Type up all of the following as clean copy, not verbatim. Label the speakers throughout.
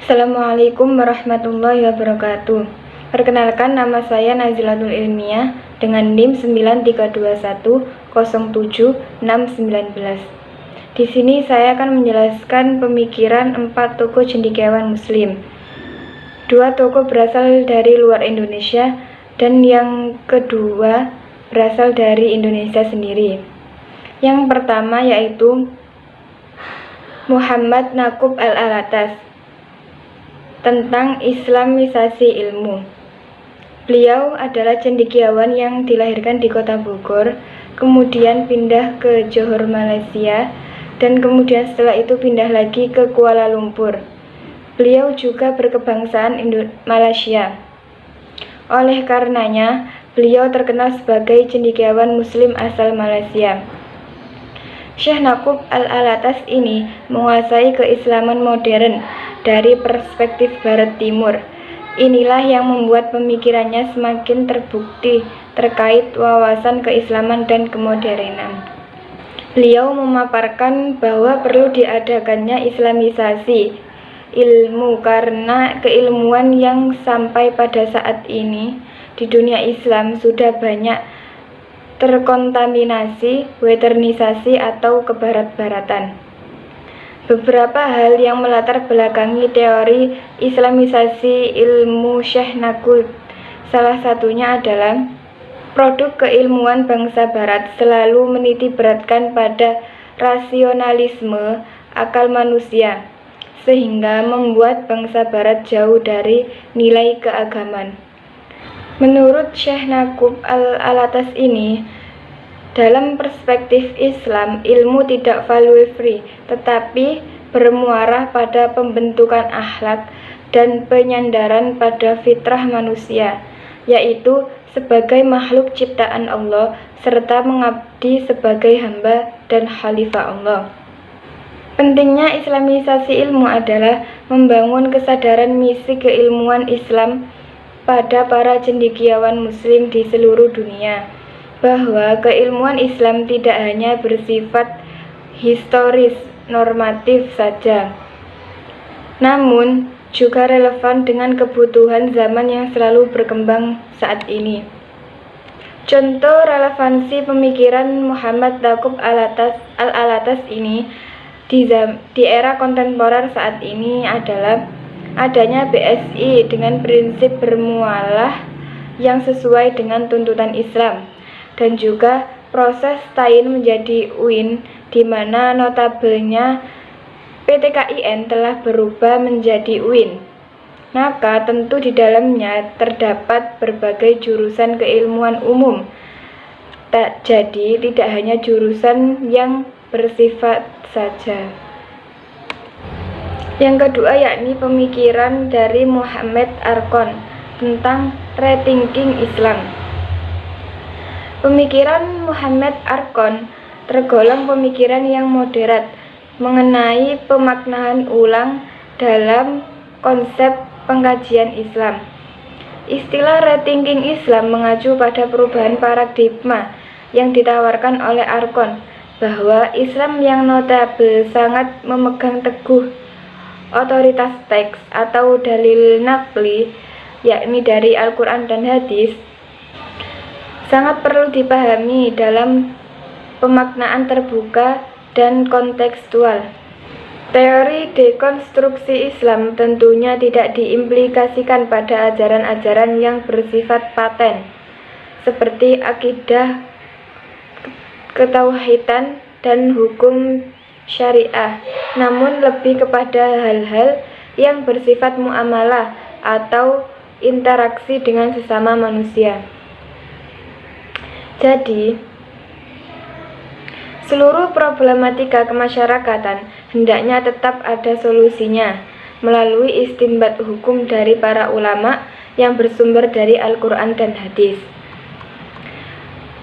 Speaker 1: Assalamualaikum warahmatullahi wabarakatuh. Perkenalkan, nama saya Nazilatul Ilmiah dengan NIM 9321070619. Di sini saya akan menjelaskan pemikiran 4 tokoh cendekiawan muslim. 2 tokoh berasal dari luar Indonesia dan yang kedua berasal dari Indonesia sendiri. Yang pertama yaitu Muhammad Naqub Al-Alatas tentang Islamisasi ilmu. Beliau adalah cendekiawan yang dilahirkan di kota Bogor, kemudian pindah ke Johor, Malaysia, dan kemudian setelah itu pindah lagi ke Kuala Lumpur. Beliau juga berkebangsaan Malaysia. Oleh karenanya, beliau terkenal sebagai cendekiawan muslim asal Malaysia. Syekh Naqub Al-Alatas ini menguasai keislaman modern dari perspektif Barat Timur. Inilah yang membuat pemikirannya semakin terbukti terkait wawasan keislaman dan kemodernan. Beliau memaparkan bahwa perlu diadakannya islamisasi ilmu karena keilmuan yang sampai pada saat ini di dunia Islam sudah banyak terkontaminasi, westernisasi atau kebarat-baratan. Beberapa hal yang melatar belakangi teori islamisasi ilmu Syekh Naqub, salah satunya adalah produk keilmuan bangsa barat selalu menitiberatkan pada rasionalisme akal manusia, sehingga membuat bangsa barat jauh dari nilai keagamaan. Menurut Syekh Naqub Al-Alatas ini, dalam perspektif Islam, ilmu tidak value free, tetapi bermuara pada pembentukan akhlak dan penyandaran pada fitrah manusia, yaitu sebagai makhluk ciptaan Allah, serta mengabdi sebagai hamba dan khalifah Allah. Pentingnya islamisasi ilmu adalah membangun kesadaran misi keilmuan Islam pada para cendekiawan muslim di seluruh dunia, bahwa keilmuan Islam tidak hanya bersifat historis normatif saja, namun juga relevan dengan kebutuhan zaman yang selalu berkembang saat ini. Contoh relevansi pemikiran Muhammad Naqub Al-Alatas ini di era kontemporer saat ini adalah adanya BSI dengan prinsip bermualah yang sesuai dengan tuntutan Islam, dan juga proses tayin menjadi UIN, di mana notabene PTKIN telah berubah menjadi UIN. Maka tentu di dalamnya terdapat berbagai jurusan keilmuan umum. Jadi tidak hanya jurusan yang bersifat saja. Yang kedua yakni pemikiran dari Muhammad Arqon tentang rethinking Islam. Pemikiran Muhammad Arqon tergolong pemikiran yang moderat mengenai pemaknaan ulang dalam konsep pengkajian Islam. Istilah rethinking Islam mengacu pada perubahan paradigma yang ditawarkan oleh Arqon, bahwa Islam yang notabene sangat memegang teguh otoritas teks atau dalil naqli, yakni dari Al-Quran dan Hadis, sangat perlu dipahami dalam pemaknaan terbuka dan kontekstual. Teori dekonstruksi Islam tentunya tidak diimplikasikan pada ajaran-ajaran yang bersifat paten, seperti akidah ketauhidan dan hukum syariah, namun lebih kepada hal-hal yang bersifat muamalah atau interaksi dengan sesama manusia. Jadi, seluruh problematika kemasyarakatan hendaknya tetap ada solusinya melalui istinbat hukum dari para ulama yang bersumber dari Al-Quran dan Hadis.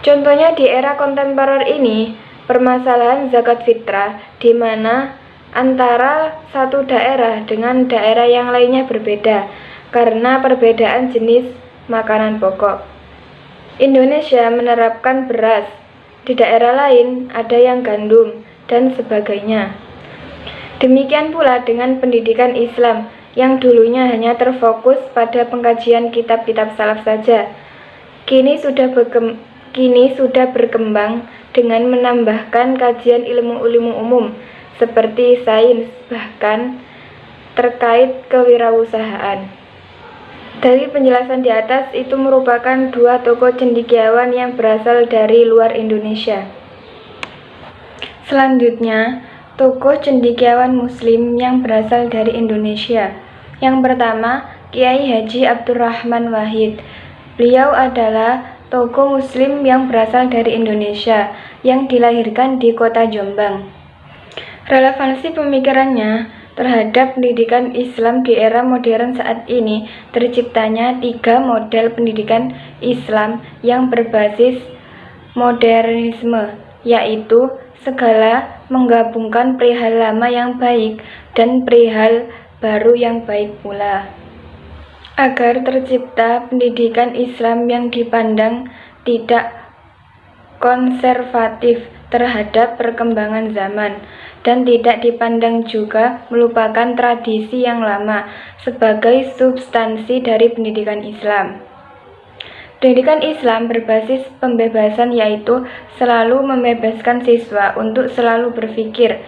Speaker 1: Contohnya di era kontemporer ini, permasalahan zakat fitrah, di mana antara satu daerah dengan daerah yang lainnya berbeda karena perbedaan jenis makanan pokok. Indonesia menerapkan beras, di daerah lain ada yang gandum, dan sebagainya. Demikian pula dengan pendidikan Islam yang dulunya hanya terfokus pada pengkajian kitab-kitab salaf saja, kini sudah berkembang dengan menambahkan kajian ilmu-ilmu umum seperti sains, bahkan terkait kewirausahaan. Dari penjelasan di atas itu merupakan dua tokoh cendekiawan yang berasal dari luar Indonesia. Selanjutnya, tokoh cendekiawan Muslim yang berasal dari Indonesia. Yang pertama, Kiai Haji Abdurrahman Wahid. Beliau adalah tokoh Muslim yang berasal dari Indonesia, yang dilahirkan di kota Jombang. Relevansi pemikirannya terhadap pendidikan Islam di era modern saat ini terciptanya 3 model pendidikan Islam yang berbasis modernisme, yaitu segala menggabungkan perihal lama yang baik dan perihal baru yang baik pula. Agar tercipta pendidikan Islam yang dipandang tidak konservatif terhadap perkembangan zaman dan tidak dipandang juga melupakan tradisi yang lama sebagai substansi dari pendidikan Islam. Pendidikan Islam berbasis pembebasan, yaitu selalu membebaskan siswa untuk selalu berpikir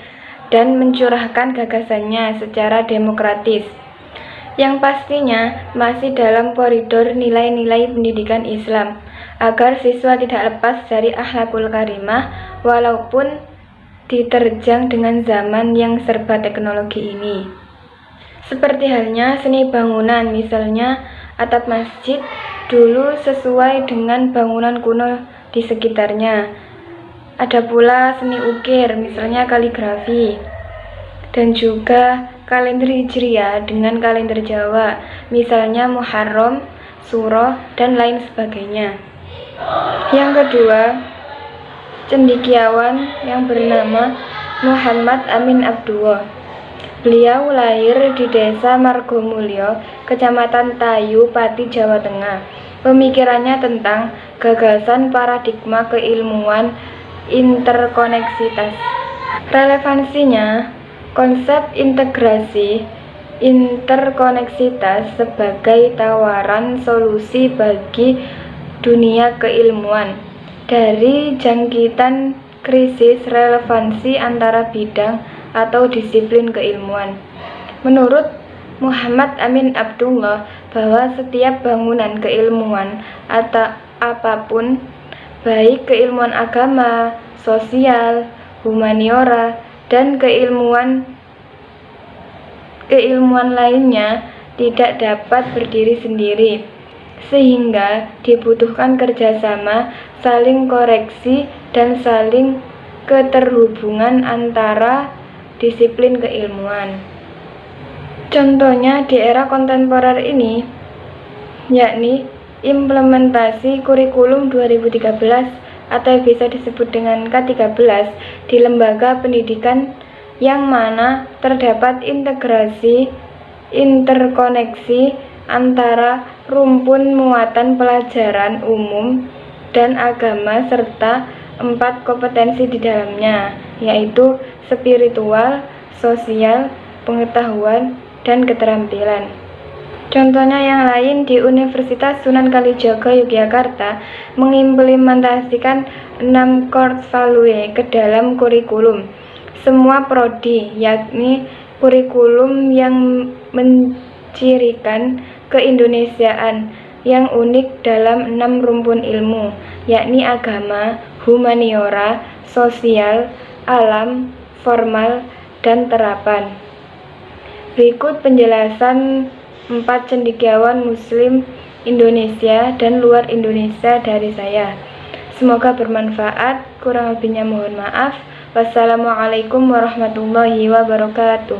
Speaker 1: dan mencurahkan gagasannya secara demokratis, yang pastinya masih dalam koridor nilai-nilai pendidikan Islam, agar siswa tidak lepas dari akhlakul karimah walaupun diterjang dengan zaman yang serba teknologi ini. Seperti halnya seni bangunan, misalnya atap masjid dulu sesuai dengan bangunan kuno di sekitarnya. Ada pula seni ukir, misalnya kaligrafi, dan juga kalender Hijriah dengan kalender Jawa, misalnya Muharram, Suro, dan lain sebagainya. Yang kedua, cendekiawan yang bernama Muhammad Amin Abdullah. Beliau lahir di Desa Margomulyo, Kecamatan Tayu, Pati, Jawa Tengah. Pemikirannya tentang gagasan paradigma keilmuan interkoneksitas. Relevansinya, konsep integrasi interkoneksitas sebagai tawaran solusi bagi dunia keilmuan dari jangkitan krisis relevansi antara bidang atau disiplin keilmuan. Menurut Muhammad Amin Abdullah, bahwa setiap bangunan keilmuan atau apapun, baik keilmuan agama, sosial, humaniora, dan keilmuan lainnya tidak dapat berdiri sendiri, sehingga dibutuhkan kerjasama, saling koreksi, dan saling keterhubungan antara disiplin keilmuan. Contohnya di era kontemporer ini, yakni implementasi kurikulum 2013 atau bisa disebut dengan K13 di lembaga pendidikan, yang mana terdapat integrasi interkoneksi antara rumpun muatan pelajaran umum dan agama serta 4 kompetensi di dalamnya, yaitu spiritual, sosial, pengetahuan, dan keterampilan. Contohnya yang lain, di Universitas Sunan Kalijaga Yogyakarta mengimplementasikan 6 core value ke dalam kurikulum semua prodi, yakni kurikulum yang mencirikan keindonesiaan yang unik dalam 6 rumpun ilmu, yakni agama, humaniora, sosial, alam, formal, dan terapan. Berikut penjelasan 4 cendekiawan Muslim Indonesia dan luar Indonesia dari saya. Semoga bermanfaat, kurang lebihnya mohon maaf. Wassalamualaikum warahmatullahi wabarakatuh.